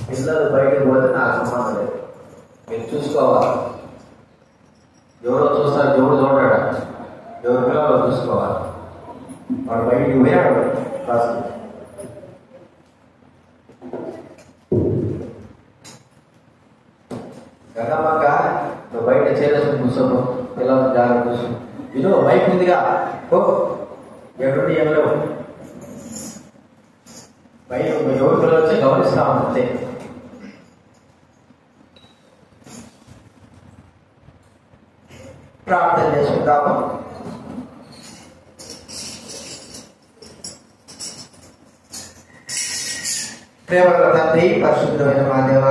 పిల్లలు బయటకు పోతే నాకు సంబంధం లేదు, మీరు చూసుకోవాలి. ఎవరో చూస్తారు, ఎవరు చూడడా, ఎవరి పిల్లలు చూసుకోవాలి. వాడు బయటికి పోయాడు క్లాస్కి, గంగమ్మక్క నువ్వు బయట చేరేసుకుని కూర్చోను, పిల్లలు జాగ్రత్త కూర్చో. ఇదో బైక్ ఉందిగా, ఓ ఎక్కడుండి ఏం లేవు, బయట ఎవరి పిల్లలు వచ్చి గమనిస్తామని అంతే. ప్రార్థన చేసుకుంటాము. ప్రేమగల తండ్రి, పరిశుద్ధమైన మా దేవ,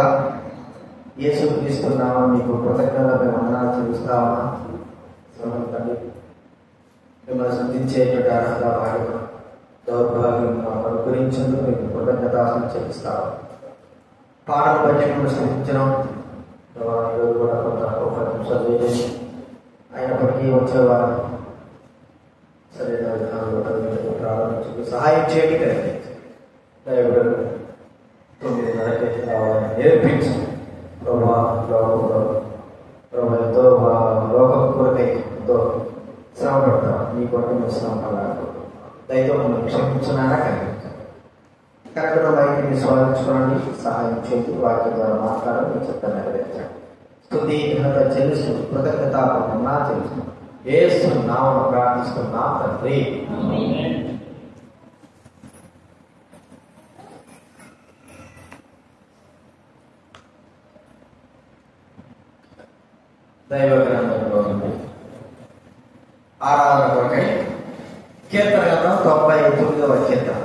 యేసు క్రీస్తున్నామా మీకు కృతజ్ఞతలు వందనాలు చెల్లిస్తామా. తండ్రి మిమ్మల్ని సంధించేటువంటి అర్హత భాగ్యం దౌర్భాగ్యం అనుగ్రహించేందుకు మీకు కృతజ్ఞతాసనం చెల్లిస్తాము. పాటలు బట్టి మిమ్మల్ని స్థితించడం ఈరోజు కూడా కొంత 1 నిమిషాలు వేయండి. అయినప్పటికీ వచ్చేవారు సరైన విధానంలో ప్రారంభించి సహాయం చేయండి. దైవుడు 9:30 రావాలని నేర్పించు ప్రభా. లోకంలో ప్రభా ఎంతో లోకం కొరకై ఎంతో శ్రమ పడతాం, నీ కొరకు మేము శ్రమ పడాలి. దయతో మనం క్షమించున్నారా కరెక్ట్గా బయటిని స్వాదించుకోండి, సహాయం చేయండి. వాక్యం ద్వారా మాట్లాడాలి, మీ చెప్తాను నెరవేర్చండి. స్తుతి ఘనత చెల్లిస్తూ కృతజ్ఞత చెల్లిస్తూ యేసు నామమున ప్రార్థిస్తున్నాం తండ్రి. దైవ గ్రంథంలో ఆరాధన కొరకై కీర్తన గ్రంథం 99వ కీర్తన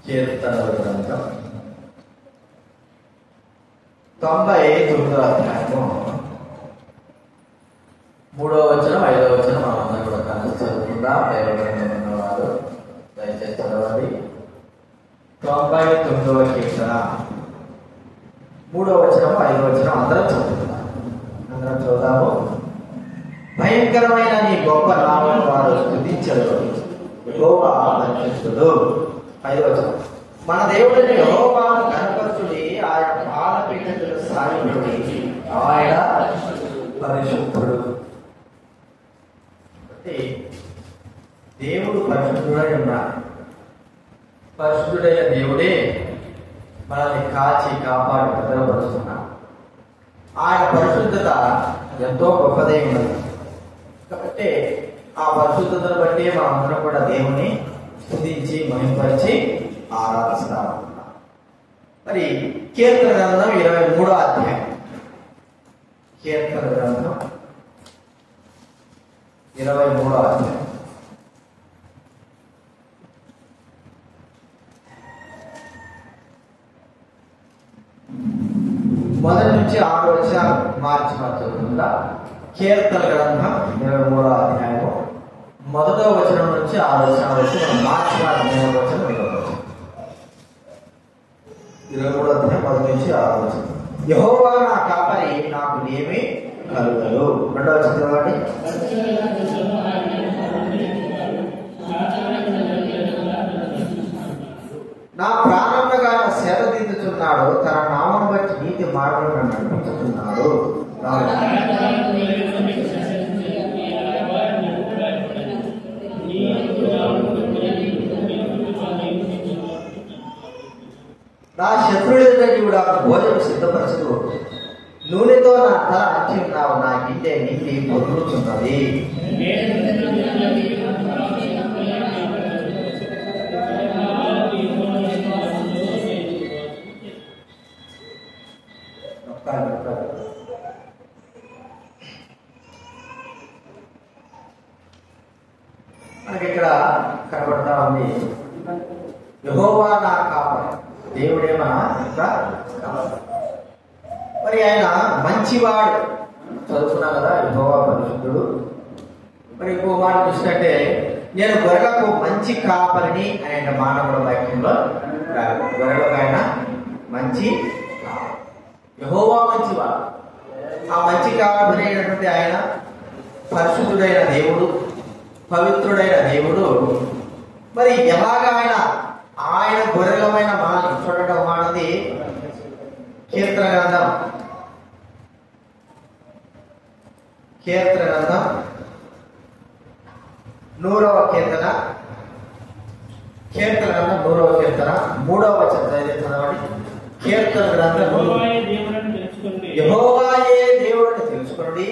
కీర్తనల గ్రంథం 99వ అధ్యాయము 3వ వచనం 5వ వచనం మనందరం కూడా కలిసి చదువుకుందాం. దైవగ్రంథం ఉన్నవారు దయచేసి చదవండి. 99వ కీర్తన 3వ వచనం 5వ వచనం అందరం చదువుకుందాం. అందరం చదువుతాము. భయంకరమైన నీ గొప్ప నామమును వారు స్తుతించరు. యెహోవా పరిశుద్ధుడు. 5వ వచనం. మన దేవుడిని యెహోవాను కనపరచుడి, ఆయన పాదపీఠములకు సాగిలపడి, ఆయన పరిశుద్ధుడు. అంటే దేవుడు పరిశుద్ధుడై ఉన్నాడు. పరిశుద్ధుడైన దేవుడే మనల్ని కాచి కాపాడి భద్రపరుస్తున్నాడు. ఆయన పరిశుద్ధత ఎంతో గొప్పదై ఉన్నది. కాబట్టి ఆ పరిశుద్ధతను బట్టి మనందరం కూడా దేవుని స్తుతించి మహిమపరిచి ఆరాధిస్తా ఉంటున్నాం. మరి కీర్తన గ్రంథం 23వ అధ్యాయం. కీర్తన గ్రంథం 23వ అధ్యాయం. మొదటి నుంచి 6 వచనాలు మార్చి చదువుతుందా. కీర్తన గ్రంథం 23వ అధ్యాయము 1వ వచనం నుంచి 6 వచనాలు వచ్చి మనం మార్చి 3వ వచనం 23వ అధ్యాయం 1 నుంచి 6 వచనం. యెహోవా నా కాపరి, నాకు ఏమీ కలుగదు. 2వ వచనం చదవండి. నా ప్రాణముగా సేద తీర్చుచున్నాడు, తన నామమును బట్టి నీతి మార్గంలో నడిపించుతున్నాడు. నా శత్రువుల నీవు నాకు భోజనం సిద్ధపరచు, నూనెతో నా తల అంచి ఉన్నావు, నా గిన్నె నిండి పొందుతున్నది. మనకి ఇక్కడ కనబడతా ఉంది, యెహోవా నా కాపరి, దేవుడే మన కాపరి. మరి ఆయన మంచివాడు చదువుకున్నాం కదా, యెహోవా పరిశుద్ధుడు. మరి ఇంకో మాట చూసినట్టే, నేను గొర్రెలకు మంచి కాపరిని అనే మానవుల వాక్యంలో గొర్రెలకు ఆయన మంచి కాపరి. యెహోవా మంచివాడు. ఆ మంచి కాపరి అయినటువంటి ఆయన పరిశుద్ధుడైన దేవుడు, పవిత్రుడైన దేవుడు. మరి ఎలాగా ఆయన గొర్రెలమైన మనల్ని చూడటం అనేది కీర్తన గ్రంథం 100వ కీర్తన 100వ కీర్తన 3వ వచనం చదవండి. కీర్తన గ్రంథం యెహోవాయే దేవుడిని తెలుసుకొనుడి,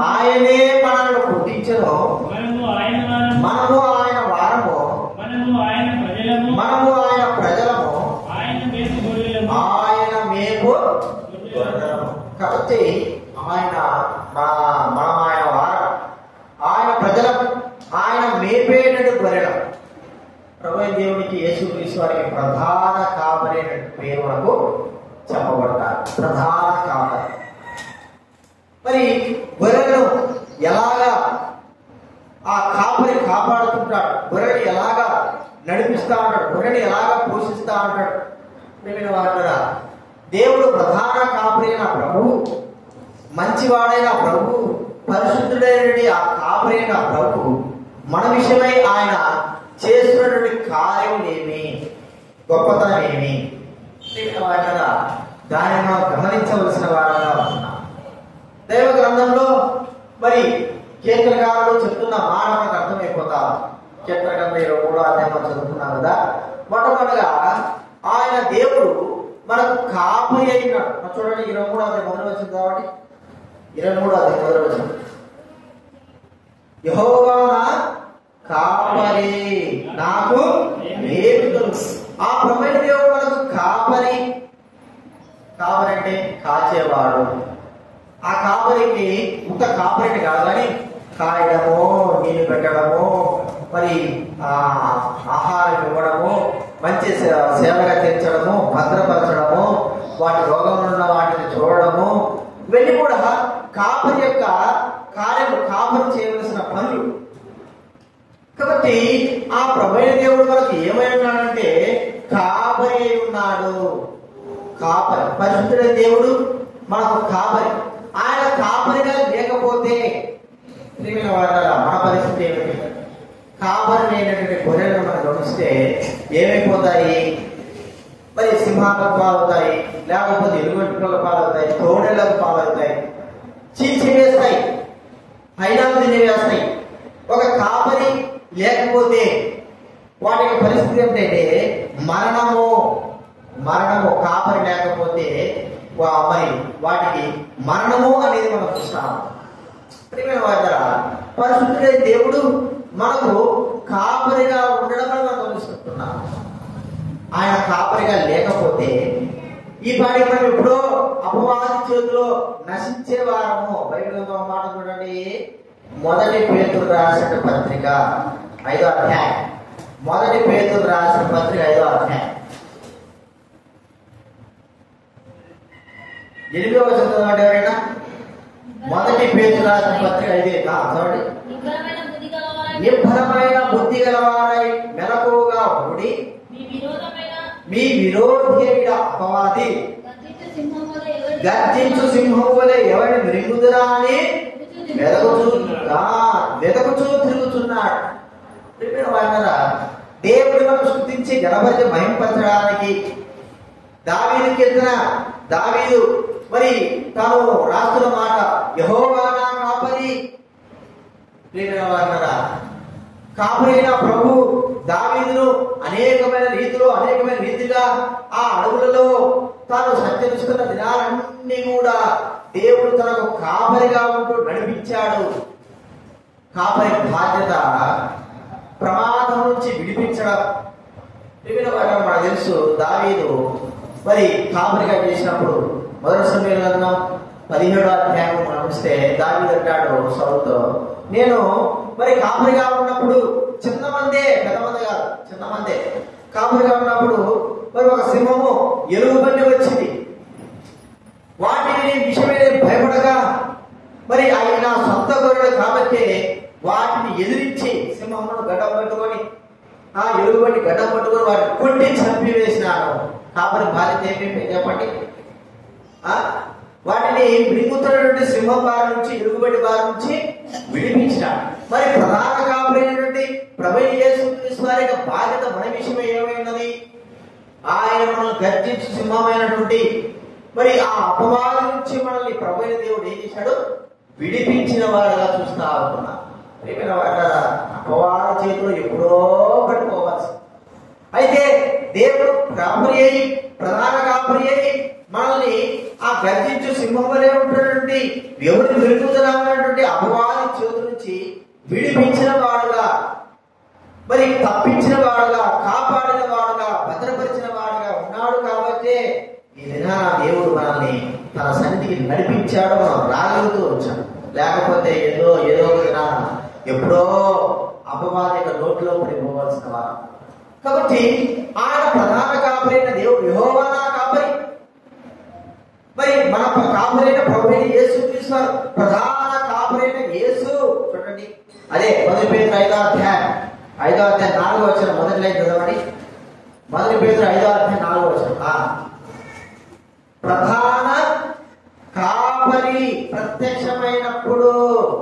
ఆయనే మనల్ని పుట్టించెను, మనము ఆయన వారము, మనము ఆయన ప్రజలము, ఆయన మేము గొర్రెలము. కాబట్టి మనం ఆయన వారం, ఆయన ప్రజలం, ఆయన మేపేటట్టు గొర్రెలం. ప్రభువైన దేవునికి యేసుక్రీస్తు వారికి ప్రధాన కాపరి అనే పేరు మనకు చెప్పబడతారు. ప్రధాన కాపరి. మరి గొర్రెలను ఎలాగా ఆ కాపరి కాపాడుతుంటాడు, గొర్రెని ఎలాగా నడిపిస్తా ఉంటాడు, గొర్రెని ఎలాగా పోషిస్తా ఉంటాడు. వారా దేవుడు ప్రధాన కాపరి అయిన ప్రభువు, మంచివాడైన ప్రభువు, పరిశుద్ధుడైన ఆ కాపరి అయిన ప్రభువు మన విషయమై ఆయన చేస్తున్నటువంటి కార్యం ఏమి, గొప్పతనం ఏమి, దాన్ని మనం గమనించవలసిన వారంగా ఉన్నాం. దైవ గ్రంథంలో మరి కీర్తనకారులు చెప్తున్న మాట మనకు అర్థమైపోతా. కీర్తన గ్రంథం 23వ అధ్యాయం చదువుతున్నాం కదా. మొట్టమొదటిగా ఆయన దేవుడు మనకు కాపరి అయినాడు. చూడండి 23వ అధ్యాయం 1వ వచనం కాబట్టి 23వ అధ్యాయం 1వ వచనం. యెహోవా నా కాపరి, నాకు ఏమి తెలుసు. ఆ ప్రభువైన దేవుడు మనకు కాపరి. కాపరి అంటే కాచేవాడు. ఆ కాపరికి ఇంత కాపరిని కాదు కానీ కాయడము, నీళ్లు పెట్టడము, మరి ఆహారం ఇవ్వడము, మంచి సేవగా తీర్చడము, భద్రపరచడము, వాటి రోగంలో ఉన్న వాటిని చూడడము, ఇవన్నీ కూడా కాపరి యొక్క కార్యము, కాపరి చేయవలసిన పనులు. కాబట్టి ఆ ప్రభువైన దేవుడు మనకు ఏమై ఉన్నాడంటే కాపరి అయి ఉన్నాడు. కాపరి, పరిశుద్ధుడైన దేవుడు మనకు కాపరి. ఆయన కాపరిగా లేకపోతే మన పరిస్థితి ఏమిటి? కాపరి లేనటువంటి గొర్రెలను మనం గమనిస్తే ఏమైపోతాయి? మరి సింహాలకు పాలవుతాయి, లేకపోతే ఎలుగుబంటిలకు పాలవుతాయి, తోడేళ్లకు పాలవుతాయి, చీల్చివేస్తాయి, హైనాలు తినివేస్తాయి. ఒక కాపరి లేకపోతే వాటి యొక్క పరిస్థితి ఏంటంటే మరణము. కాపరి లేకపోతే మరి వాటికి మరణము అనేది మనం చూస్తాము. పరిశుద్ధుడైన దేవుడు మనకు కాపరిగా ఉండడం మనం గమనిస్తున్నాం. ఆయన కాపరిగా లేకపోతే ఈ పాటికి మనం ఎప్పుడో అపవాది చేతిలో నశించే వారము. బైబిల్లో మాట చూడండి, మొదటి పేతురు రాసిన పత్రిక 5వ అధ్యాయం. మొదటి పేతురు రాసిన పత్రిక 5వ అధ్యాయం 8వ వచనం ఎవరైనా? మొదటి పేతురు రాసిన పత్రిక 5 చదవండి. నిబ్బరమైన బుద్ధి గలవారై మెలకువగా ఉండి మీ విరోధి అయిన అపవాది గర్జించు సింహం వలె ఎవరిని మృంగుదురా అని వెదకుచూ తిరుగుతున్నాడు. దేవుడి మనం స్తుతించి గణపతి మహింపరచడానికి దావీదు కీర్తన, దావీదు మరి తాను రాస్తున్న మాట, యెహోవా నా కాపరి. కాపరి అయిన ప్రభు దావీదును అనేకమైన రీతిగా ఆ అడవులలో తాను సంచరిస్తున్న దినాలన్నీ కూడా దేవుడు తనకు కాపరిగా ఉంటూ నడిపించాడు. కాపరి బాధ్యత ప్రమాదం నుంచి విడిపించడం. మనకు తెలుసు, దావీదు మరి కాపరిగా చేసినప్పుడు మొదటి సమయంలో 17వ అధ్యాయం మనం చూస్తే దావీదు అంటాడు సౌలుతో, నేను మరి కాపరిగా ఉన్నప్పుడు చిన్న మందే, పెద్ద మంది కాదు, చిన్న మందే కాపరిగా ఉన్నప్పుడు మరి ఒక సింహము ఎలుగుబంటి వచ్చింది. వాటిని విషయమే భయపడగా మరి అవి నా సొంత గొర్రెలు కాబట్టి వాటిని ఎదిరించి సింహమును గడ్డం పట్టుకొని ఆ ఎలుగుబంటి గడ్డం పట్టుకొని వాటిని కొట్టి చంపివేసినాను. కాపరి బాధ్యత ఏమేమి చెప్పండి? వాటిని విడిపుతున్నటువంటి సింహం బారి నుంచి, ఎలుగుబంటి బారి నుంచి విడిపించినాడు. మరి ప్రధాన కాపరి అయినటువంటి ప్రభువైన యేసుక్రీస్తు వారి యొక్క బాధ్యత మన విషయమే ఏమైనది? ఆయన మనల్ని గర్జించు సింహమైనటువంటి మరి ఆ అపవాది నుంచి మనల్ని ప్రభువైన దేవుడు ఏం చేశాడు? విడిపించిన వాడుగా చూస్తా ఉంటున్నా. అపవాది చేతిలో ఎప్పుడో పడిపోవచ్చు. అయితే దేవుడు కాపరి అయి, ప్రధాన కాపరి అయి మనల్ని ఆ గర్జించు సింహం వలె ఉంటున్నటువంటి ఎవరిని విరుగుతున్నటువంటి అపవాది చేతుల నుంచి విడిపించిన వాడుగా, మరి తప్పించిన వాడుగా, కాపాడిన వాడుగా, భద్రపరిచిన వాడుగా ఉన్నాడు. కాబట్టి ఈ దినాన దేవుడు మనల్ని తన సన్నిధికి నడిపించాడు. మనం రాగలుగుతూ వచ్చాం. లేకపోతే ఏదో ఒక దినాన ఎప్పుడో అపవాది యొక్క నోట్లో పడిపోవాల్సిన వారు. కాబట్టి ఆయన ప్రధాన కాపరి అయిన దేవుడు యెహోవా నా కాపరి. మరి మన కాపరైన ప్రభువైన యేసుక్రీస్తు వారు ప్రధాన కాపరైన యేసు. చూడండి, అదే మొదటి పేతురు 5వ అధ్యాయం 4వ వచనం మొదటి లైన్ చదవండి. మొదటి పేతురు 5వ అధ్యాయం 4వ వచనం. ప్రధాన కాపరి ప్రత్యక్షమైనప్పుడు,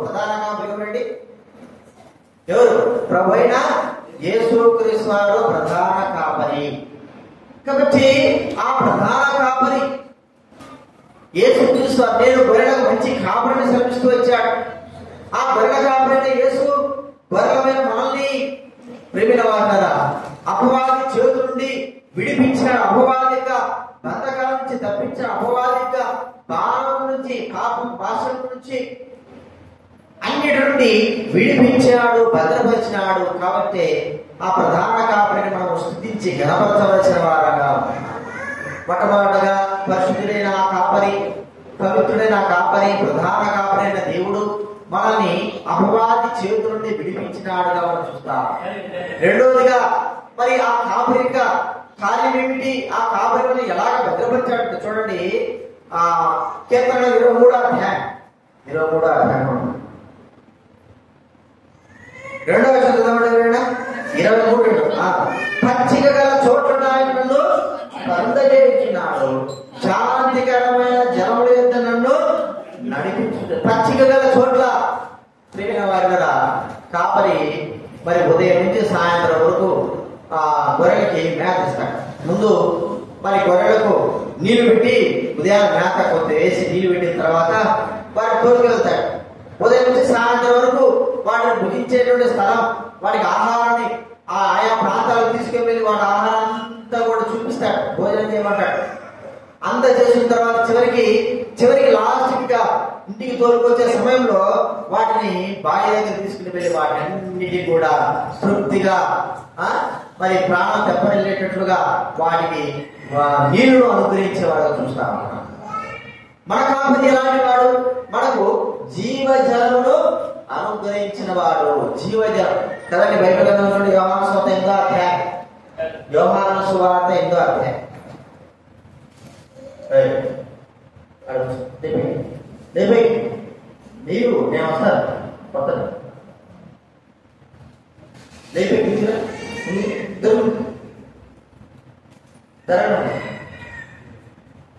ప్రధాన కాపరి ఎవరండి? ఎవరు? ప్రభువైన యేసుక్రీస్తు వారు ప్రధాన కాపరి. కాబట్టి ఆ ప్రధాన కాపరి యేసుక్రీస్తు వారు నేను గొర్రెలకు మంచి కాపరిని శ్రమిస్తూ వచ్చాడు. ఆ గొర్రెల కాపరైన యేసు గొర్రెలమైన మనల్ని ప్రేమిన వారున్నారా అపవాది చేతుల నుండి విడిపించిన, అపవాది యొక్క బంధకాల నుంచి తప్పించిన, అపవాది యొక్క బాణం నుంచి, పాపం భాషల నుంచి అన్నిటి నుండి విడిపించాడు, భద్రపరిచినాడు. కాబట్టి ఆ ప్రధాన కాపరిని మనం స్తుతించి గణపరచవలసిన వారంగా, మొట్టమొదటగా పరిశుద్ధుడైన ఆ కాపరి, పవిత్రుడైన ఆ కాపరి, ప్రధాన కాపరైన దేవుడు మనల్ని అపవాది చేతుల నుండి విడిపించినాడుగా మనం చూస్తాం. రెండవదిగా మరి ఆ కాపరి యొక్క కార్యం ఏమిటి? ఆ కాపరిని ఎలాగ భద్రపరిచాడు చూడండి. ఆ కీర్తన 23వ అధ్యాయం 23వ అధ్యాయం 2వ వచనం 23. పచ్చిక గల చోట్ల ఆయన నన్ను బంధచేయుచున్నాడు, శాంతికరమైన జలముల యొద్ద నన్ను నడిపించున్నాడు. పచ్చిక గల చోట్ల ప్రియమైన వారిగా కాపరి మరి ఉదయం నుంచి సాయంత్రం వరకు గొర్రెలకి మేత ఇస్తాడు. ముందు మరి గొర్రెలకు నీళ్లు పెట్టి ఉదయాన్నే మేత కొంత వేసి నీళ్లు పెట్టిన తర్వాత వాటి తోలుకెళ్తాడు. ఉదయం నుంచి సాయంత్రం వరకు వాటిని భుజించేటువంటి స్థలం, వాటికి ఆహారాన్ని ఆయా ప్రాంతాలకు తీసుకెళ్ళి వాటి ఆహారం అంతా కూడా చూపిస్తాడు, భోజనం చేయమంటాడు. అంత చేసిన తర్వాత చివరికి లాస్ట్ గా ఇంటికి తోలుకొచ్చే సమయంలో వాటిని బావి దగ్గర తీసుకుని వెళ్ళి వాటిని కూడా తృప్తిగా మరి ప్రాణం తెప్పనిల్లేటట్లుగా వాటికి నీళ్లను అనుగ్రహించేవాడుగా చూస్తాం. మన కాపరి ఎలాంటి వాడు? మనకు జీవజలమును అనుగ్రహించిన వాడు. జీవజలం కదండి. బైబిల్ చూడండి, యోహాను సువార్త 8వ అధ్యాయం. యోహాను సువార్త 8వ అధ్యాయం. నీవు నేను వస్తాను కొత్తది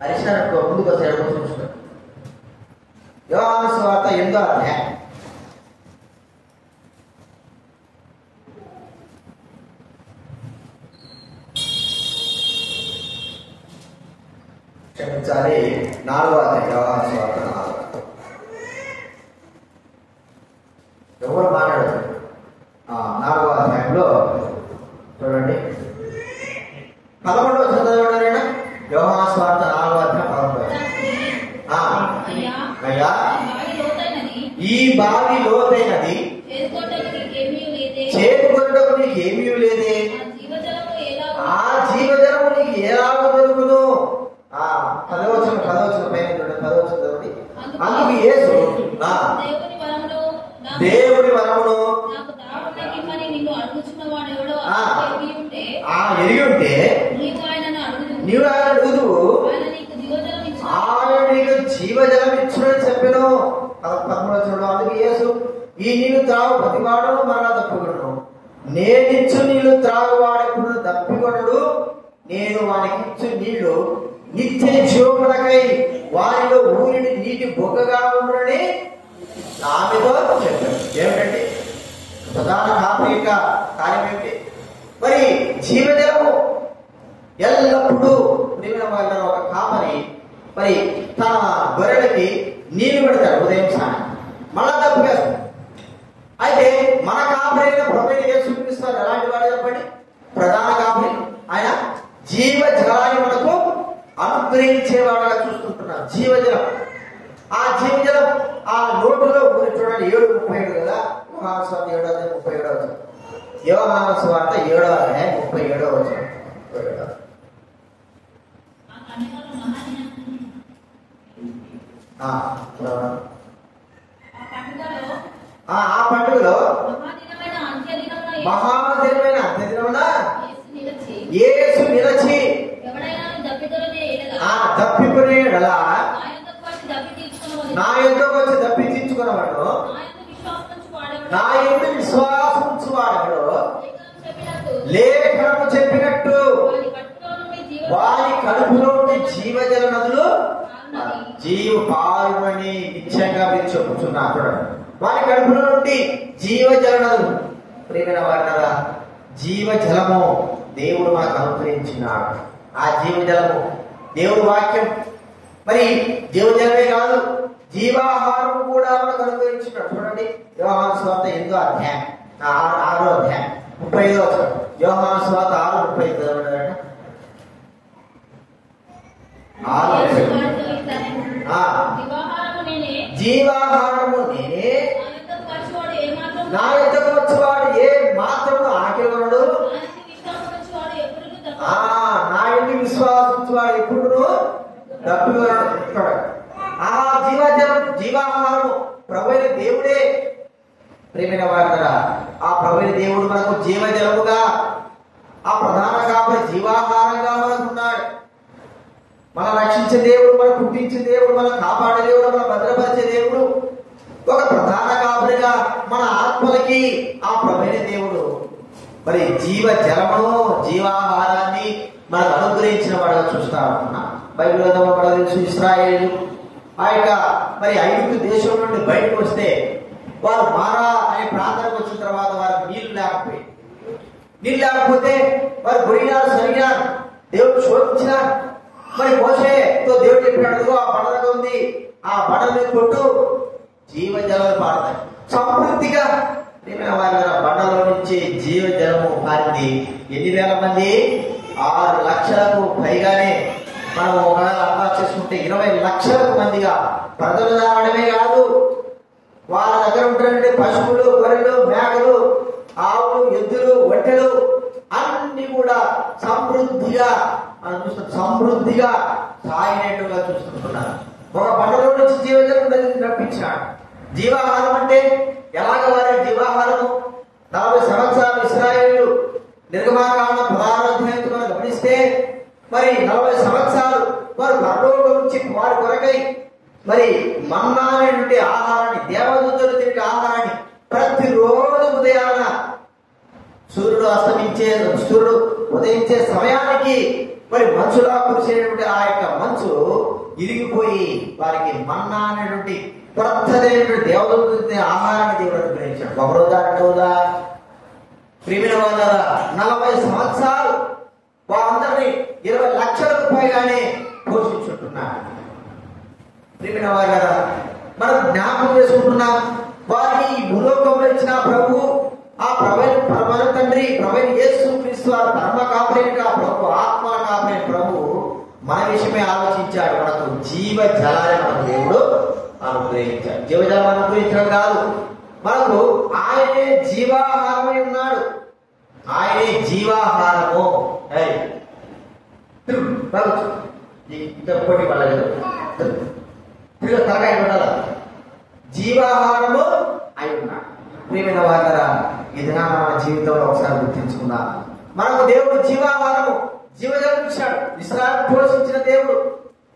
అరిష్టానికి ముందుకు వస్తాడు. చూస్తున్నాడు యోహాను సువార్త 8వ అధ్యాయం. క్షమించాలి, 4వ అధ్యాయం. యోహాను సువార్త 4. ఎవరు మాట్లాడదు. 4వ అధ్యాయంలో చూడండి 11వ చదవడం. యోహాను సువార్త 4వ అధ్యాయం 11వ. అయ్యా ఈ బావి లోతైనది, చేతుకొనుటకు నీకు ఏమీ లేదే, ఆ జీవజలము నీకు ఎలాగ దొరుకును? 10వ వచనం పైన చూడండి. 10వ వచనం చదవండి. అందుకు యేసు దేవుని వరమును ఎరిగి ఉంటే నీవు ఆయన అడుగుదువు, ఆయన నీకు జీవజలం ఇచ్చునని చెప్పాను. 13వ వచనం. అందుకు యేసు ఈ నీళ్లు త్రాగు ప్రతివాడు మరలా తప్పికొనడు, నేనిచ్చు నీళ్లు త్రాగువాడెప్పుడు తప్పికొనడు, నేను వానికి ఇచ్చు నీళ్లు నిత్య జీవమునకై వారిలో ఊరిని నీటి బొగ్గగా ఉండునని ఆమెతో చెప్పాడు. ఏమిటంటే ప్రధాన కాపరి యొక్క కార్యం ఏమిటి? మరి జీవజలము ఎల్లప్పుడూ ప్రియమైన వాళ్ళ ఒక కాపరి మరి తన గొర్రెలకి నీళ్లు పెడతాడు ఉదయం సాయంత్రం, మళ్ళా తప్పుకేస్తాడు. అయితే మన కాపరి ప్రభువైన యేసు క్రీస్తు ఎలాంటి వాడు చెప్పండి? ప్రధాన కాపరి. ఆయన జీవ జలాన్ని మనకు అనుగ్రహించేవాడుగా చూస్తుంటున్నాం. జీవజలం, ఆ జీవజలం ఆ నోటులో చూడండి. 7:37 కదా. యోహాను సువార్త 7వ అధ్యాయం 37వ వచనం. యోహాను సువార్త 7వ అధ్యాయం 37వ వచనం. ఆ పండుగలో మహాదినమైన అంత్యదినమున యేసు నిలిచి దప్పికొనే నా యొద్దకు వచ్చి దప్పి తీర్చుకున్నవాడు, నా యందు విశ్వాసం ఉంచువాడు లేఖనము చెప్పినట్టు వారి కడుపులో నుండి జీవజల నదులు పారుమని నిశ్చయంగా మీరు చెప్పుచున్నారు. చూడండి, వారి కడుపులో నుండి జీవజల నదులు. ప్రియమైన వారినరా, జీవజలము దేవుడు మనకు అనుగ్రహించినాడు. ఆ జీవజలము దేవుడు వాక్యం. మరి జీవజలమే కాదు, జీవాహారం కూడా మనకు అనుగ్రహించినాడు. చూడండి, యోహాను సువార్త 8వ అధ్యాయం 6వ అధ్యాయం 35వ వచనం. యోహాను సువార్త 6:35 చదవండి. జీవాహారము నేనే, నా యొద్దకు వచ్చేవాడు ఏ మాత్రము ఆకలిగొనడు, నా యొద్ద విశ్వాసించువాడు ఎప్పుడు తప్పికొనడు. ఆ జీవాహారము ప్రభువైన దేవుడే ఆ ప్రధాన కాపరి జీవాహారంగా మనకున్నాడు. మన రక్షించే దేవుడు, మన పుట్టించే దేవుడు, మన కాపాడే దేవుడు, మన భద్రపరిచే దేవుడు, ఒక ప్రధాన కాపరిగా మన ఆత్మలకి ఆ ప్రవీణ దేవుడు మరి జీవ జలమును, జీవాహారాన్ని మనకు అనుగ్రహించిన వాడుగా చూస్తా ఉంటున్నా. బైబిల్ గ్రంథంలో కూడా తెలుసు, ఇశ్రాయేలు ఆ యొక్క మరి ఐగుప్తు దేశం నుండి బయటకు వస్తే వారు మారా అనే ప్రాంతానికి వచ్చిన తర్వాత వారికి నీళ్లు లేకపోతే వారు గురినారు, సరిగారు, దేవుడు శోధించినారు. మరి మోషేతో దేవుడు చెప్పినట్టుగా ఆ బండ దగ్గర ఉంది, ఆ బండ మీద కొట్టు, జీవజలాలు పారుతాయి సమృద్ధిగా. వారి బండలో నుంచి జీవజలము పారింది. ఎన్ని వేల మంది? 6 లక్షలకు పైగానే. మనం అలా చేసుకుంటే 20 లక్షలకు మందిగా ప్రజలు రావడమే కాదు, వాళ్ళ దగ్గర ఉంటున్నటువంటి పశువులు, గొర్రెలు, మేకలు, ఆవులు, ఎద్దులు, ఒంటెలు అన్ని కూడా సమృద్ధిగా మనం చూస్తున్నాం. సమృద్ధిగా సాగినట్టుగా చూస్తుంటున్నారు. ఒక బండలో నుంచి జీవజలం రప్పించాడు. జీవాహారం అంటే ఎలాగ వారి జీవాహారము? 40 సంవత్సరాలు ఇశ్రాయేలు నిర్గమాకాండం 16వ అధ్యాయం మనం గమనిస్తే మరి 40 సంవత్సరాలు వారు పరలోకం నుంచి వారి కొరకై మరి మన్నా అనేటువంటి ఆహారాన్ని, దేవదూతలు తినే ఆహారాన్ని ప్రతిరోజు ఉదయాన సూర్యుడు ఉదయించే సమయానికి మరి మంచులా కురిసేటువంటి ఆ యొక్క మంచు ఇరిగిపోయి వారికి మన్నా అనేటువంటి కొత్తదైనటువంటి దేవదూతలు తినే ఆహారాన్ని దేవుడు అనుగ్రహించాడు. ఒక రోజా ప్రియమైన వాళ్ళ 40 సంవత్సరాలు వారందరినీ 20 లక్షలకు పైగానే పోషించుంటున్నారు. ప్రియమైన వాళ్ళ మనం జ్ఞాపకం చేసుకుంటున్నాం. వారికి ఈ భూలోకంలో ఇచ్చిన ప్రభు, ఆ ప్రవణ తండ్రి, ప్రవణ యేసు క్రీస్తు వారు పరమ కాపరిగా ప్రభు, ఆత్మల కాపరి ప్రభు మన విషయమే ఆలోచించాడు. మనకు జీవ జలాన్ని మన దేవుడు అనుగ్రహించాడు. జీవజలం అనుగ్రహించడం కాదు, మనకు ఆయనే జీవాహారమై ఉన్నాడు. ఆయనే జీవాహారము. ఇంకొకటి తలకాయ ఉండాల. జీవాహారము అయి ఉన్నాడు. ప్రియమైన వారా, ఇది మన జీవితంలో ఒకసారి గుర్తించుకున్నా. మనకు దేవుడు జీవాహారము, జీవజలం ఇచ్చాడు. ఇశ్రాయేలు పోషించిన దేవుడు,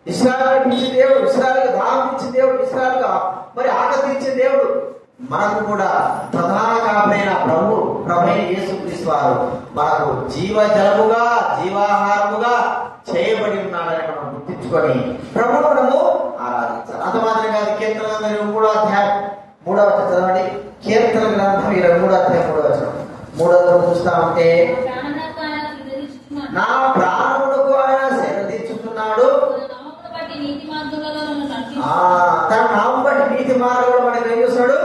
ఇశ్రాయేలు ఇచ్చిన దేవుడు, ఇశ్రాయేలు దాహం ఇచ్చిన దేవుడు, ఇశ్రాయేలు మరి ఆకలి ఇచ్చిన దేవుడు. మనకు కూడా ప్రధాన కాపరైన ప్రభువైన యేసుక్రీస్తు వారు మనకు జీవజలముగా, జీవాహారముగా చేయబడి ఉన్నాడని మనం గుర్తించుకొని ప్రభువును మనము ఆరాధించాలి. అంత మాత్రం కాదు. కీర్తన గ్రంథం 3వ అధ్యాయం 3వ వచనం చదవండి. కీర్తన గ్రంథం 23వ అధ్యాయం 3వ వచనం. 3వ చూస్తా ఉంటే, నా ప్రాణమునకు ఆయన సేద తీర్చుతున్నాడు, తన నామం బట్టి నీతి మార్గంలో మనకి ఏం చేస్తున్నాడు?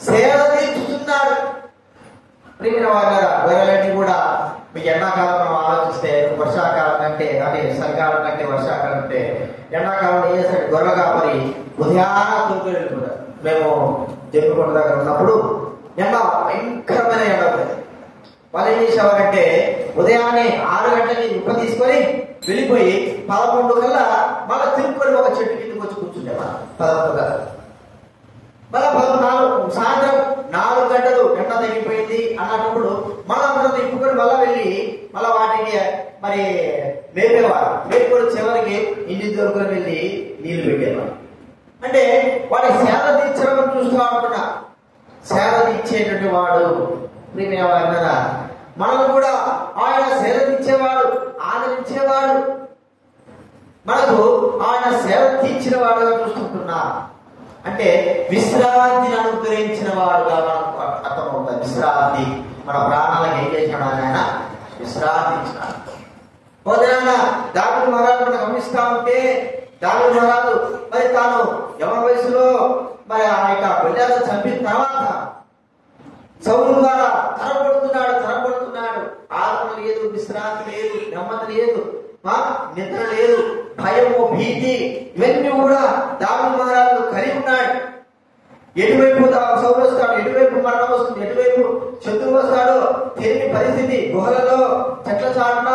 సేద తీర్చుతున్నాడు. ప్రియమైన వారు, గొర్రెలన్నీ కూడా మీకు ఎండాకాలం మనం ఆలోచిస్తే వర్షాకాలం కంటే, అంటే చలికాలం కంటే వర్షాకాలం కంటే ఎండాకాలంలో ఏం చేస్తాడు? గొర్రెల కాపరి ఉదయాన తూర్పులు వెళ్ళిపోతారు. మేము జమ్మికొండ దగ్గర ఉన్నప్పుడు ఎండ భయంకరమైన ఎండ ఉండేది. వాళ్ళు ఏం చేసేవారంటే ఉదయాన్నే 6 గంటలకి ఉప్ప తీసుకొని వెళ్ళిపోయి 11 కల్లా మళ్ళీ తిరుక్కొని ఒక చెట్టు కిందకి వచ్చి కూర్చుండేవారు. 11 కల్లా మళ్ళీ 14 సాయంత్రం 4 గంటలు ఎండ తగ్గిపోయింది అన్నప్పుడు మళ్ళా తిప్పుకొని మళ్ళా వెళ్ళి మళ్ళా వాటికి మరి మేపేవారు. మేపుకొని చివరికి ఇంటి దొరుకుని వెళ్ళి నీళ్లు పెట్టేవారు. అంటే వాడి సేద తీర్చడం చూస్తూ అనుకున్నా. సేద తీర్చేటువంటి వాడు ప్రియమైన మనకు కూడా ఆయన సేద తీర్చేవాడు, ఆదరించేవాడు, మనకు ఆయన సేద తీర్చిన వాడుగా చూస్తుంటున్నా. అంటే విశ్రాంతిని అనుగ్రహించిన వాడుగా మనకు అర్థమవుతుంది. విశ్రాంతి మన ప్రాణాలకు ఏం చేసినాడు? ఆయన విశ్రాంతి ఇచ్చినాడు. ఉదయాన దావీదు మహారాజు మనం గమనిస్తా ఉంటే, దావీదు మహారాజు మరి తాను యవన వయసులో మరి ఆ యొక్క గొల్లియాతును చంపిన తర్వాత సౌలు ద్వారా తరబడుతున్నాడు. ఆత్మ లేదు, విశ్రాంతి లేదు, నెమ్మది లేదు, నిద్ర లేదు, భయము, భీతి ఇవన్నీ కూడా దావీదు మహారాజు కలిగి ఉన్నాడు. ఎటువైపు సౌలు వస్తాడు, ఎటువైపు మరణం వస్తుంది, ఎటువైపు శత్రువు వస్తాడో తెలియని పరిస్థితి. గుహలలో, చెట్ల చాటున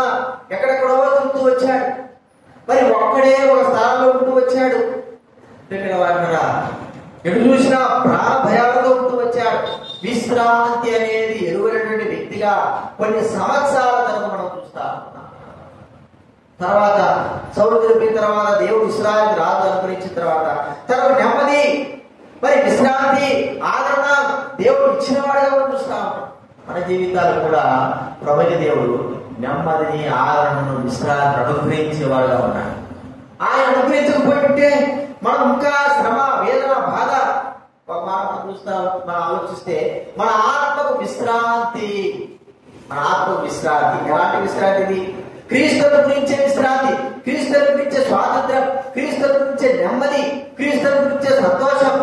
ఎక్కడెక్కడో తిరుగుతూ వచ్చాడు. మరి ఒక్కడే ఒక స్థానంలో ఉంటూ వచ్చాడు. ఎటు చూసినా ప్రాణ భయాలతో ఉంటూ వచ్చాడు. విశ్రాంతి అనేది ఎరువైనటువంటి వ్యక్తి రీతిగా కొన్ని సంవత్సరాల తర్వాత మనం చూస్తా ఉన్నాం. తర్వాత సౌలు గెలిపిన తర్వాత దేవుడు ఇశ్రాయేలు రాజు అనుగ్రహించిన తర్వాత తనకు నెమ్మది, మరి విశ్రాంతి, ఆదరణ దేవుడు ఇచ్చిన వాడిగా మనం చూస్తా ఉన్నాం. మన జీవితాలు కూడా ప్రభువైన దేవుడు నెమ్మదిని, ఆదరణను, విశ్రాంతిని అనుగ్రహించేవాడుగా ఉన్నాడు. ఆయన అనుగ్రహించకపోతుంటే మనం ఇంకా శ్రమ, వేదన, బాధ ఒక మాట మనం చూస్తా, మనం ఆలోచిస్తే మన ఆత్మకు విశ్రాంతి, మన ఆత్మకు విశ్రాంతి. ఎలాంటి విశ్రాంతి ఇది? క్రీస్తును గురించే విశ్రాంతి, క్రీస్తును గురించే స్వాతంత్రం, క్రీస్తును గురించే నెమ్మది, క్రీస్తును గురించే సంతోషం.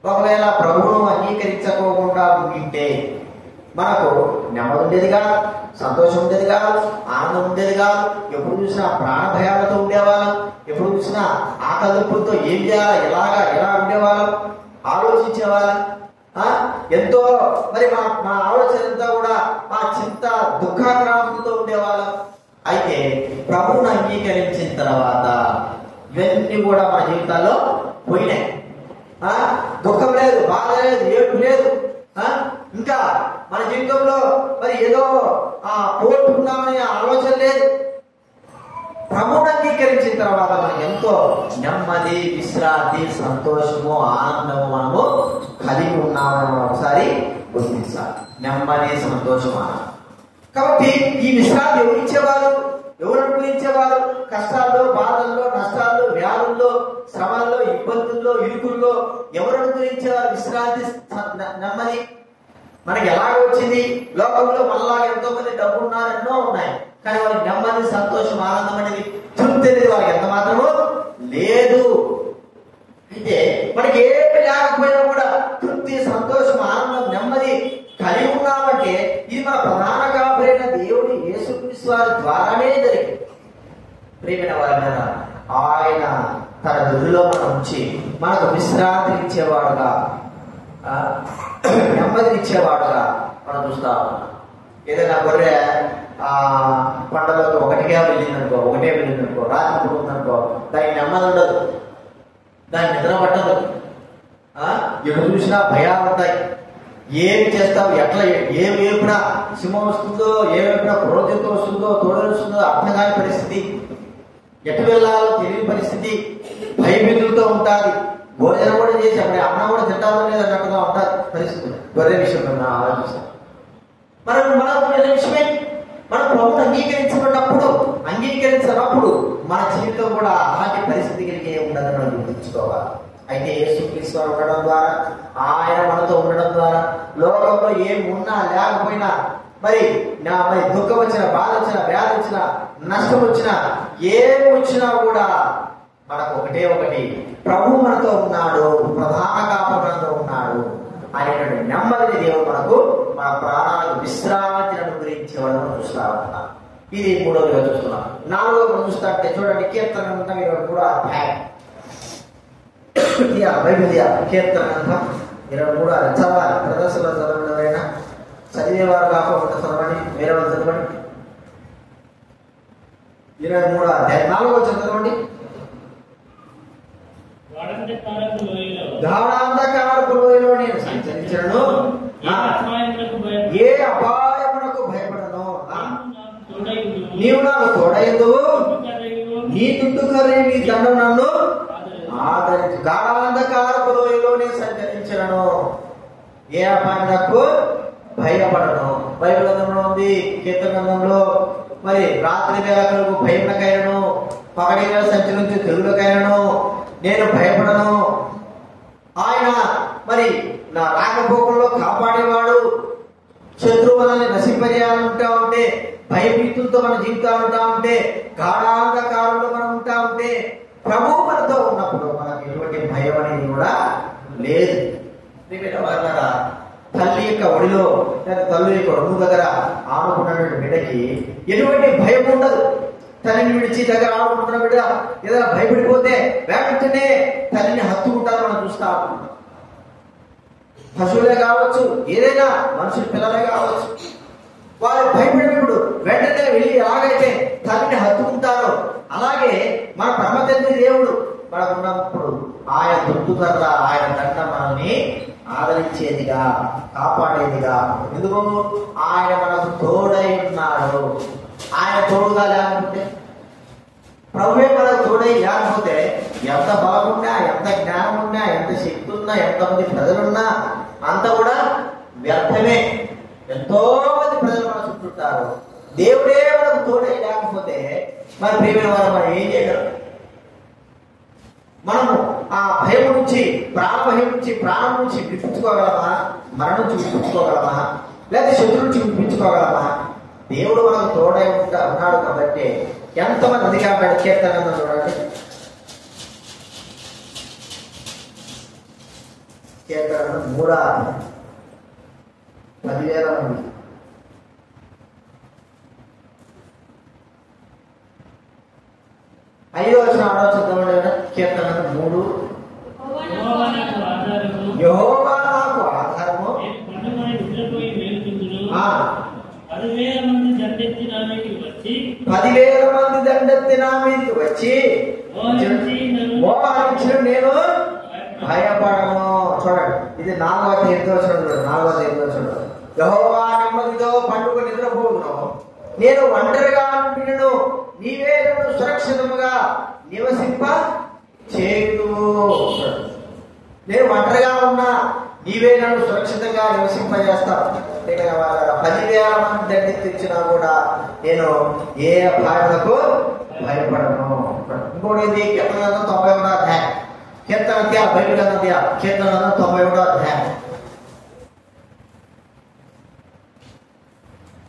ఒకవేళ ప్రభువును అంగీకరించకోకుండా ఉంటే మనకు నెమ్మది ఉండేది కాదు, సంతోషం ఉండేది కాదు, ఆనందం ఉండేది కాదు. ఎప్పుడు చూసినా ప్రాణ భయాలతో ఉండేవాళ్ళం, ఎప్పుడు చూసినా ఆకలిపులతో ఏం చేయాలా, ఎలా ఉండేవాళ్ళం ఆలోచించేవాళ్ళం. ఎంతో మరి మా ఆలోచన అంతా కూడా మా చింత, దుఃఖాక్రాంతులతో ఉండేవాళ్ళం. అయితే ప్రభువును అంగీకరించిన తర్వాత ఇవన్నీ కూడా మా జీవితాల్లో పోయినాయి. దుఃఖం లేదు, బాధ లేదు, ఏడుపు లేదు. ఇంకా మన జీవితంలో మరి ఏదో పోగొట్టుకున్నామనే ఆలోచన లేదు. ప్రభువును అంగీకరించిన తర్వాత మనకి ఎంతో నెమ్మది, విశ్రాంతి, సంతోషము, ఆనందము మనము కలిగి ఉన్నామని మనం ఒకసారి గుర్తించాలి. నెమ్మది, సంతోషం, ఆనందం. కాబట్టి ఈ విశ్రాంతి ఎవరు ఇచ్చేవారు? ఎవరు అనుభవించేవారు? కష్టాల్లో, బాధల్లో, నష్టాల్లో, వ్యాధుల్లో, శ్రమల్లో, ఇబ్బందుల్లో, ఇరుకుల్లో ఎవరు అనుభవించేవారు విశ్రాంతి, నెమ్మది? మనకి ఎలాగ వచ్చింది? లోకంలో మళ్ళా ఎంతో మంది డబ్బు ఉన్నారు, ఎన్నో ఉన్నాయి, కానీ వాళ్ళకి నెమ్మది, సంతోషం, ఆనందం అనేది తృప్తి అనేది వాళ్ళకి ఎంత మాత్రమో లేదు. అయితే మనకి ఏమి లేకపోయినా కూడా తృప్తి, సంతోషం, ఆనందం, నెమ్మది కలిగి ఉన్నామంటే ఇది మన ప్రధాన కాపురైన దేవుడు యేసుక్రీస్తు వారి ద్వారానే జరిగింది. ప్రియమైన వారిని ఆయన తన గదిలో మనం ఉంచి మనకు విశ్రాంతిని ఇచ్చేవాడుగా, నెమ్మదిని ఇచ్చేవాడుగా మనం చూస్తా ఉన్నాం. ఏదైనా గొర్రె పంటలకు ఒకటే వెళ్ళిందనుకో, రాత్రి పూట ఉందనుకో, దానికి నెమ్మది ఉండదు, దాని నిద్ర పట్టదు. ఎప్పుడు చూసినా భయాలు ఉంటాయి. ఏమి చేస్తావు, ఎట్లా, ఏం వేపునా సింహం వస్తుందో, ఏ వేపునా క్రోధంతో వస్తుందో, తోడలు వస్తుందో అర్థం కాని పరిస్థితి, ఎటు వెళ్ళాలో తెలియని పరిస్థితి, భయభీతులతో ఉంటుంది. భోజనం కూడా చేసి అప్పుడు అన్నం కూడా తింటామో లేదు అన్నట్టుగా ఉంటుంది పరిస్థితి. గొర్రె విషయంలో మనం ఆలోచిస్తాం. మనం విషయమే మనం ప్రభువును అంగీకరించినప్పుడు మన జీవితం కూడా అలాంటి పరిస్థితి కలిగి ఉండదని మనం గుర్తుంచుకోవాలి. అయితే యేసుక్రీస్తు వారు ఉండడం ద్వారా, ఆయన మనతో ఉండడం ద్వారా లోకంలో ఏం ఉన్నా లేకపోయినా, మరి దుఃఖం వచ్చినా, బాధ వచ్చినా, వ్యాధి వచ్చినా, నష్టం వచ్చినా, ఏం వచ్చినా కూడా మనకు ఒకటి, ప్రభు మనతో ఉన్నాడు, ప్రధాన కాపురంతో ఉన్నాడు. ఆయన నెమ్మదిని దేవుడు మనకు మన ప్రాణాలకు విశ్రాంతిని అనుగ్రహించేవాడు చూస్తా ఉన్నాం. ఇది 3వదిగా చూస్తున్నాం. 4వది చూస్తా అంటే చూడండి, కీర్తన 23వ అధ్యాయం. బైబిల్ కీర్తన 23 చదవాలి. ప్రదర్శనలో చదవండి. ఎవరైనా చదివేవారు కాకుండా చదవండి, వేరే వాళ్ళు చదవండి. 23వ అధ్యాయం 4వ చదవండి. గాఢాంధకారపు లోయలో నేను సంచరించను, ఏ అపాయమునకు భయపడను. నీవు నాకు తోడైందువు, నీ దుడ్డుకర్రీ నీ దండం నన్ను ఆదరించు. గాఢాంధకారపు లోయలో నేను సంచరించను, ఏ అపాయమునకు భయపడను. బైబిల్ గ్రంథంలో ఉంది, కీర్తన గ్రంథంలో మరి రాత్రి వేళకు భయమునకైనను, పగటి వేళ సంచరించే తెగులకైనను నేను భయపడను. ఆయన మరి నా రాకపోకల్లో కాపాడేవాడు. శత్రువు మనల్ని నశింపజేయాలంటా ఉంటే, భయభీతులతో మన జీవితాలు ఉంటా ఉంటే, గాఢాంధకారంలో మనం ఉంటా ఉంటే, ప్రభువు మనతో ఉన్నప్పుడు మనకు ఎటువంటి భయం అనేది కూడా లేదు. తల్లి యొక్క ఒడిలో, తల్లి యొక్క ఒడుగు దగ్గర ఆడుకున్నటువంటి బిడ్డకి ఎటువంటి భయం ఉండదు. తల్లిని విడిచి దగ్గర ఆడుకుంటున్న బిడ్డ ఏదైనా భయపడిపోతే వెంటనే తల్లిని హత్తుకుంటారు మనం చూస్తా. పశువులే కావచ్చు, ఏదైనా మనుషుల పిల్లలే కావచ్చు, వారు భయపడినప్పుడు వెంటనే వెళ్ళి ఎలాగైతే తల్లిని హత్తుకుంటారో అలాగే మన పరమ తండ్రి దేవుడు మనకున్నప్పుడు ఆయన దుర్దుకర్ర, ఆయన దండ మనల్ని ఆదరించేదిగా, కాపాడేదిగా. ఎందుకు? ఆయన మనకు తోడై ఉన్నాడు. ఆయన తోడుగా లేకపోతే, ప్రభువే మనకు తోడై లేకపోతే ఎంత బలం ఉన్నా, ఎంత జ్ఞానం ఉన్నా, ఎంత శక్తి ఉన్నా, ఎంతమంది ప్రజలున్నా అంత కూడా వ్యర్థమే. ఎంతో మంది ప్రజలు మన చుట్టూంటారు. దేవుడే మనకు తోడై లేకపోతే మరి ప్రియమైన వారు మనం ఏం చేయగలం? మనము ఆ భయం నుంచి, ప్రాణభయం నుంచి, ప్రాణం నుంచి విడిపించుకోగలమా? మరణం నుంచి విడిపించుకోగలమా? లేదా శత్రు నుంచి విడిపించుకోగలమా? దేవుడు మనకు తోడై ఉన్నాడు కాబట్టి ఎంతమంది అదిగా కీర్తన చూడండి. కీర్తన 3:10,000 మంది. ఐదో వచ్చిన ఆలోచన కీర్తన 3. యెహోవా నాకు ఆధారము, 10,000 మంది దండెత్తి నా మీదకి వచ్చి మోహరించిన నేను భయపడను. చూడండి, ఇది 4వ వచ్చిన యెహోవా నెమ్మదితో పండుగ నిద్రపోదును, నేను ఒంటరిగా ఉండినను నీవే నన్ను సురక్షితముగా నివసింప చేయుదు. నేను ఒంటరిగా ఉన్నా నీవే నన్ను సురక్షితంగా నివసింపజేస్తావు. 10,000 మంది దండెత్తించినా కూడా నేను ఏ అపాయాలకు భయపడను. ఇంకోటి ఏంటి? కీర్తన 91వ అధ్యాయం. కీర్తన బైబిల్ కీర్తన 91వ అధ్యాయం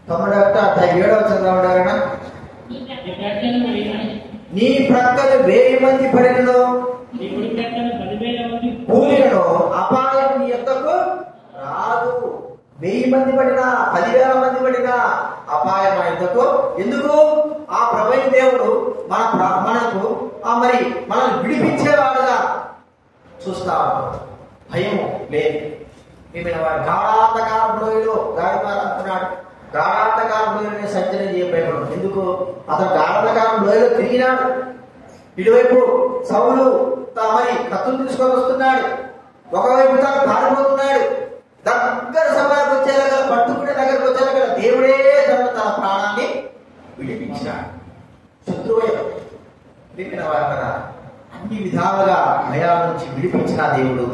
97వ చదవడం. నీ ప్రక్కన 1000 మంది పడినను భూమిలో అపాయం నీ యొద్దకు రాదు. 1000 మంది పడినా, 10,000 మంది పడినా అపాయం మన యొద్దకు. ఎందుకు? ఆ ప్రభువైన దేవుడు మనకు మరి మనల్ని విడిపించేవాడుగా చూస్తా ఉన్నాడు. భయము లేదు. వారి గాఢాంధకారంలో గాడివారు అంటున్నాడు, గాఢాంధకారంలో సంచలనం చేయబడదు. ఎందుకు? అతను గాఢాంధకారంలో తిరిగినాడు. ఇటువైపు సౌలు మరి కత్తులు తీసుకొని వస్తున్నాడు, ఒకవైపు తాను పారిపోతున్నాడు. దగ్గర సమయానికి వచ్చేలాగా, పట్టుకునే దగ్గరకు వచ్చేలాగా దేవుడే తన ప్రాణాన్ని విడిపించాడు. శత్రువైపు వారు అన్ని విధాలుగా భయాల నుంచి విడిపించిన దేవుడు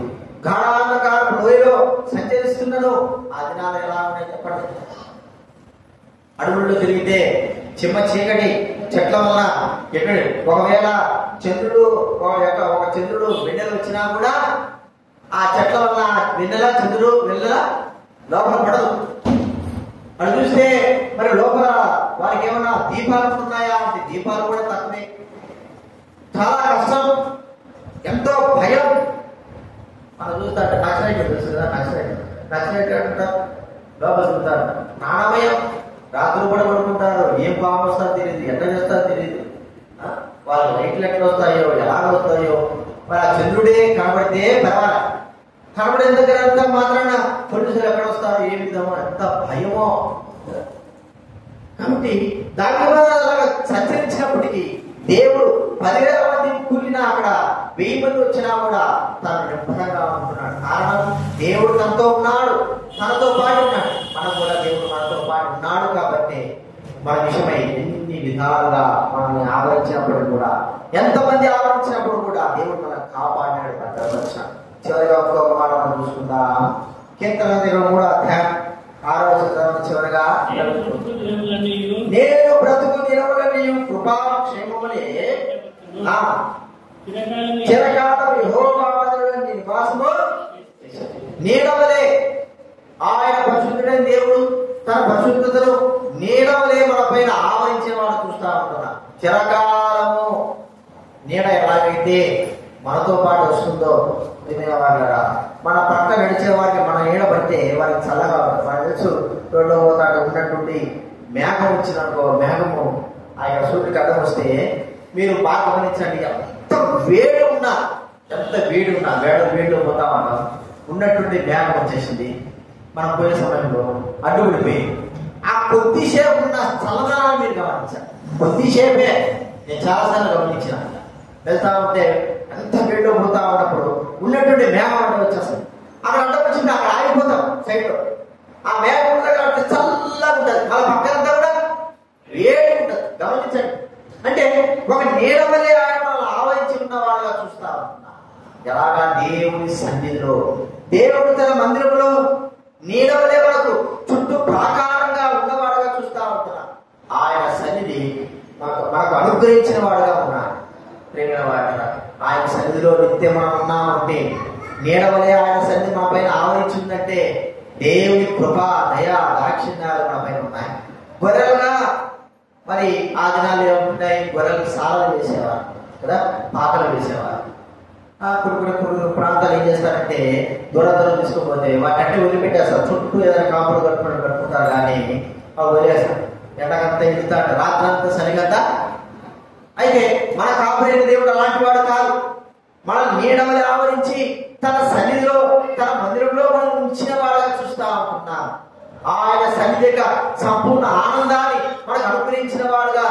గాఢాంధకార లోయలో సంచరిస్తున్నాడు. ఆ దినాలు ఎలా ఉన్నాయి చెప్పండి. అడవుల్లో తిరిగితే చిమ్మ చీకటి చెట్ల వల్ల ఎక్కడ ఒకవేళ చంద్రుడు ఒక చంద్రుడు వెన్నెల వచ్చినా కూడా ఆ చెట్ల వల్ల వెన్నెల చంద్రుడు వెన్నెల లోపల పడదు. అది చూస్తే మరి లోపల వారికి ఏమన్నా దీపాలు ఉన్నాయా అంటే దీపాలు కూడా తక్కువే. చాలా కష్టం, ఎంతో భయం. మనం చూస్తాడు నక్సలైట్ తెలుసు కదా, నక్సలైట్ అంటారు, లోపల చూస్తాడు ప్రాణభయం. రాత్రులు కూడా పడుకుంటారు, ఏం పాము వస్తారో తెలియదు, ఎట్లా చేస్తారో తెలియదు. వాళ్ళ లైట్లు ఎట్లా వస్తాయో, ఎలా వస్తాయో. మరి ఆ చంద్రుడే కనబడితే పర్వాలే, కనబడిన దగ్గర అంతా మాత్రాన పోలీసులు ఎక్కడ వస్తారు, ఏ విధమో, ఎంత భయమో. కాబట్టి దాని అలాగా సంచరించినప్పటికీ దేవుడు 10,000 మంది కూలినా అక్కడ 1000 మంది వచ్చినా కూడా తను నిర్భయంగా ఉంటున్నాడు. కారణం దేవుడు తనతో ఉన్నాడు, తనతో పాటు ఉన్నాడు. మనం కూడా దేవుడు మనతో పాటు ఉన్నాడు కాబట్టి మన విషయమై ఎన్ని విధాలుగా మనల్ని ఆవరించినప్పుడు కూడా, ఎంతమంది ఆవరించినప్పుడు కూడా దేవుడు మనకు కాపాడినాడు, భద్రపరిచాడు. చివరిగా ఇంకొక మాట మనం చూసుకుందాం. కీర్తన 23వ అధ్యాయం 6వ వచనం చివరిగా, నేను బ్రతుకు దినములన్నీ కృపాక్షేమములే చిరకాలం యెహోవా మందిరములో నివాసము నీడవలే. ఆయన పరిశుద్ధుడైన దేవుడు తన పరిశుద్ధతను నీడవలే మన పైన ఆవరించిన వాడు చూస్తా ఉంటున్నా. చిరకాలము నీడ ఎలాగైతే మనతో పాటు వస్తుందో వాళ్ళరా, మన పక్క నడిచే వారికి మన నీడ పడితే వారికి చల్లగా మనకు తెలుసు. రోడ్లో పోతాడు ఉన్నట్టుండి మేఘం వచ్చిందనుకో, మేఘము ఆ యొక్క సూర్యుడికి అడ్డం వస్తే మీరు బాగా గమనించండి, ఎంత వేడి ఉన్నా, వేడిలో పోతా ఉన్నాం, ఉన్నట్టుండి మేఘం వచ్చేసింది. మనం పోయే సమయంలో అడ్డు పడిపోయి ఆ కొద్దిసేపు ఉన్న చల్లదనాన్ని మీరు గమనించాలి. కొద్దిసేపే నేను చాలాసార్లు గమనించిన. వెళ్తా ఉంటే ఎంత వేడిలో పోతా ఉన్నప్పుడు ఉన్నట్టుండి మేఘం అడ్డం వచ్చేస్తుంది. అక్కడ అడ్డం వచ్చింది, అక్కడ ఆగిపోతాం సైడ్లో. ఆ మేఘం దగ్గర చల్లగా ఉంటుంది, మన పక్కనంతా కూడా వేడి ఉంటుంది. గమనించండి, అంటే ఒక నీడ వలె ఆయన మనల్ని ఆవరించి ఉన్నవాడుగా చూస్తా ఉంటున్నా. ఎలాగా? దేవుని సన్నిధిలో, దేవుడు తన మందిరంలో నీడ వలె మనకు చుట్టూ ప్రాకారంగా ఉన్నవాడుగా చూస్తా ఉంటున్నా. ఆయన సన్నిధి మనకు అనుగ్రహించిన వాడుగా ఉన్నాడు. ప్రేమ వాడు ఆయన సన్నిధిలో నిత్యం మనం ఉన్నామంటే, నీడ వలె ఆయన సన్నిధి మన పైన ఆవరించిందంటే దేవుని కృప, దయ, దాక్షిణ్యాలు మన పైన ఉన్నాయి. గొర్రెలుగా మరి ఆ దినాలు ఏముంటాయి? గొర్రెలకు సాలలు వేసేవారు కదా, పాకలు వేసేవారు. కొన్ని ప్రాంతాలు ఏం చేస్తారంటే దూరం తీసుకోకపోతే వాటి వదిలిపెట్టేస్తారు. చుట్టూ ఏదైనా కాపులు కట్టుకుంటారు, కానీ అవి వదిలేస్తారు. ఎండకంతా ఎదుగుతాడు, రాత్రంతా సరిగంతా. అయితే మన కాపురైన దేవుడు అలాంటి వాడు కాదు. మన నీడవలి ఆవరించి తన సన్నిధిలో, తన మందిరంలో మనం ఉంచిన వాడుగా చూస్తా ఉంటున్నాం. ఆయన సన్నిధి యొక్క సంపూర్ణ ఆనందాన్ని మనకు అనుగ్రహించిన వాడుగా,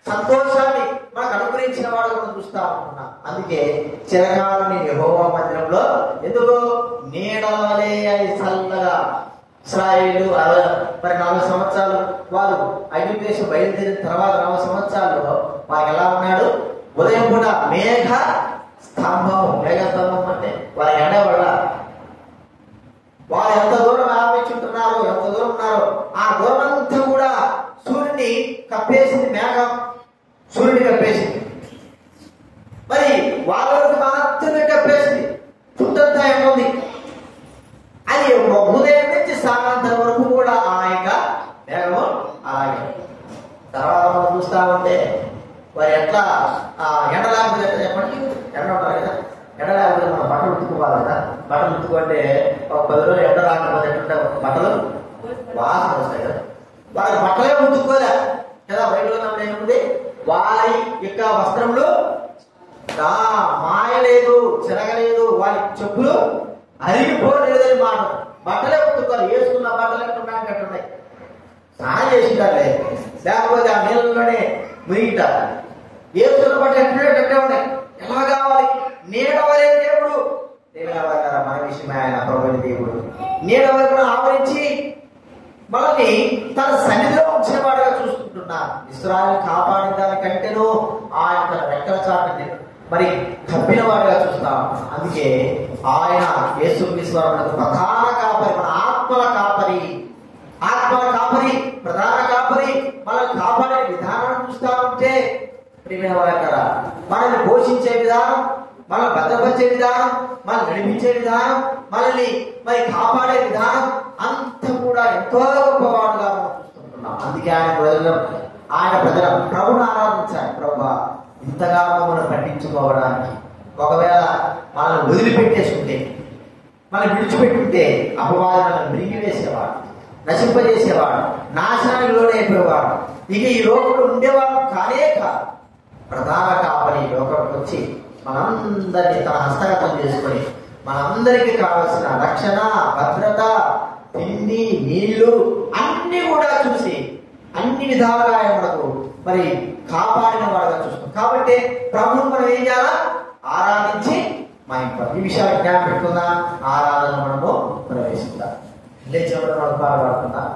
సంతోషాన్ని మనకు అనుగ్రహించిన వాడుగా మనం చూస్తా ఉంటున్నాం. అందుకే చిరకాలం నేను యెహోవా మందిరంలో, ఎందుకు? నీడవలే అని చల్లగా. ఇశ్రాయేలు మరి 4 సంవత్సరాలు వారు ఐగుప్తు దేశం బయలుదేరిన తర్వాత 4 సంవత్సరాల్లో వారికి ఎలా ఉన్నాడు? ఉదయం పూట మేఘ స్తంభం. మేఘ స్తంభం అంటే వారి ఎండ వల్ల వారు ఎంత దూరం ఆలోచించుంటున్నారో, ఎంత దూరం ఉన్నారో ఆ దూరం అంతా కూడా సూర్యుని కప్పేసింది. మేఘం సూర్యుని కప్పేసింది. మరి వాళ్ళ వరకు మాత్రమే కప్పేసింది, చుట్టంతా ఏముంది. అది ఉదయం నుంచి సాయంత్రం వరకు కూడా ఆ యొక్క మేఘం అలాగే. తర్వాత మనం చూస్తా ఉంటే వారు ఎట్లా ఎండ లేకపోతే ఎట్లా చెప్పండి? ఎండ ఉంటారు కదా, ఎండ లేకపోతే మనం బట్టలు ఉతుక్కోవాలి కదా. బట్టలు ఉతుక్కుంటే ఒక 10 రోజులు ఎండ రాకపోతే ఎట్లుంటే బట్టలు వాసన వస్తాయి కదా. వారి బట్టలే ఉతుక్కోలే కదా. బయటలో ఉన్నప్పుడు ఏముంది? వారి యొక్క వస్త్రములు మాయలేదు, చెరగలేదు, వారి చెప్పులు అరిగిపోలేదని మాట. బట్టలే ఉతుక్కోవాలి. వేసుకున్న బట్టలు ఎట్టున్నాయి కట్టున్నాయి, స్నానం చేసింటారులే, లేకపోతే ఆ నీళ్ళలోనే మునిగిటారు. వేసుకున్న బట్టలు ఎట్టే ఉన్నాయి. ఎలా కావాలి? నీడవలే దేవుడు. దేవుడు మన విషయమే ఆయన ప్రభుని దేవుడు నీడవలే కూడా ఆవరించి మనల్ని తన సన్నిధిలో ఉంచిన వాడుగా చూసుకుంటున్నా. ఇశ్రాయేలు కాపాడిన దానికంటేనూ ఆయన తన రెక్కల చాటుని మరి కప్పిన వాడుగా చూస్తాం. అందుకే ఆయన యేసుక్రీస్తు మనకు ప్రధాన కాపరి, మన ఆత్మల కాపరి. ఆత్మల కాపరి, ప్రధాన కాపరి. మనల్ని కాపాడే విధానం చూస్తా ఉంటే ప్రియమైన వారు, మనల్ని పోషించే విధానం, మనల్ని భద్రపరిచే విధానం, మనల్ని నడిపించే విధానం, మనల్ని మరి కాపాడే విధానం అంతా కూడా ఎంతో గొప్పవాడుగా మనం చూస్తుంటున్నాం. అందుకే ఆయన ప్రజల ప్రభుని ఆరాధించాలి. ప్రభు ఇంతగా మమ్మల్ని పట్టించుకోవడానికి, ఒకవేళ మనల్ని వదిలిపెట్టేసుకుంటే, మనం విడిచిపెట్టుంటే అపవాదం మనల్ని మిరిగివేసేవాడు, నశింపజేసేవాడు, నాశనానికి లోనైపోయేవాడు. ఇక ఈ లోకంలో ఉండేవాడు కానే కాదు. ప్రధాన కాపరి లోకంలోకి వచ్చి మనందరినీ తన హస్తగతం చేసుకొని మనందరికీ కావలసిన రక్షణ, భద్రత, తిండి, నీళ్లు అన్ని కూడా చూసి అన్ని విధాలుగా మనకు మరి కాపాడిన వాడుగా చూస్తాం. కాబట్టి ప్రభువును మనం ఏం చేయాలా? ఆరాధించి ఈ విషయాలు జ్ఞానం పెట్టుకుందాం. ఆరాధన మనము ప్రవేశిద్దాం. లేచినప్పుడు మనం పాల్గొడుకుందాం.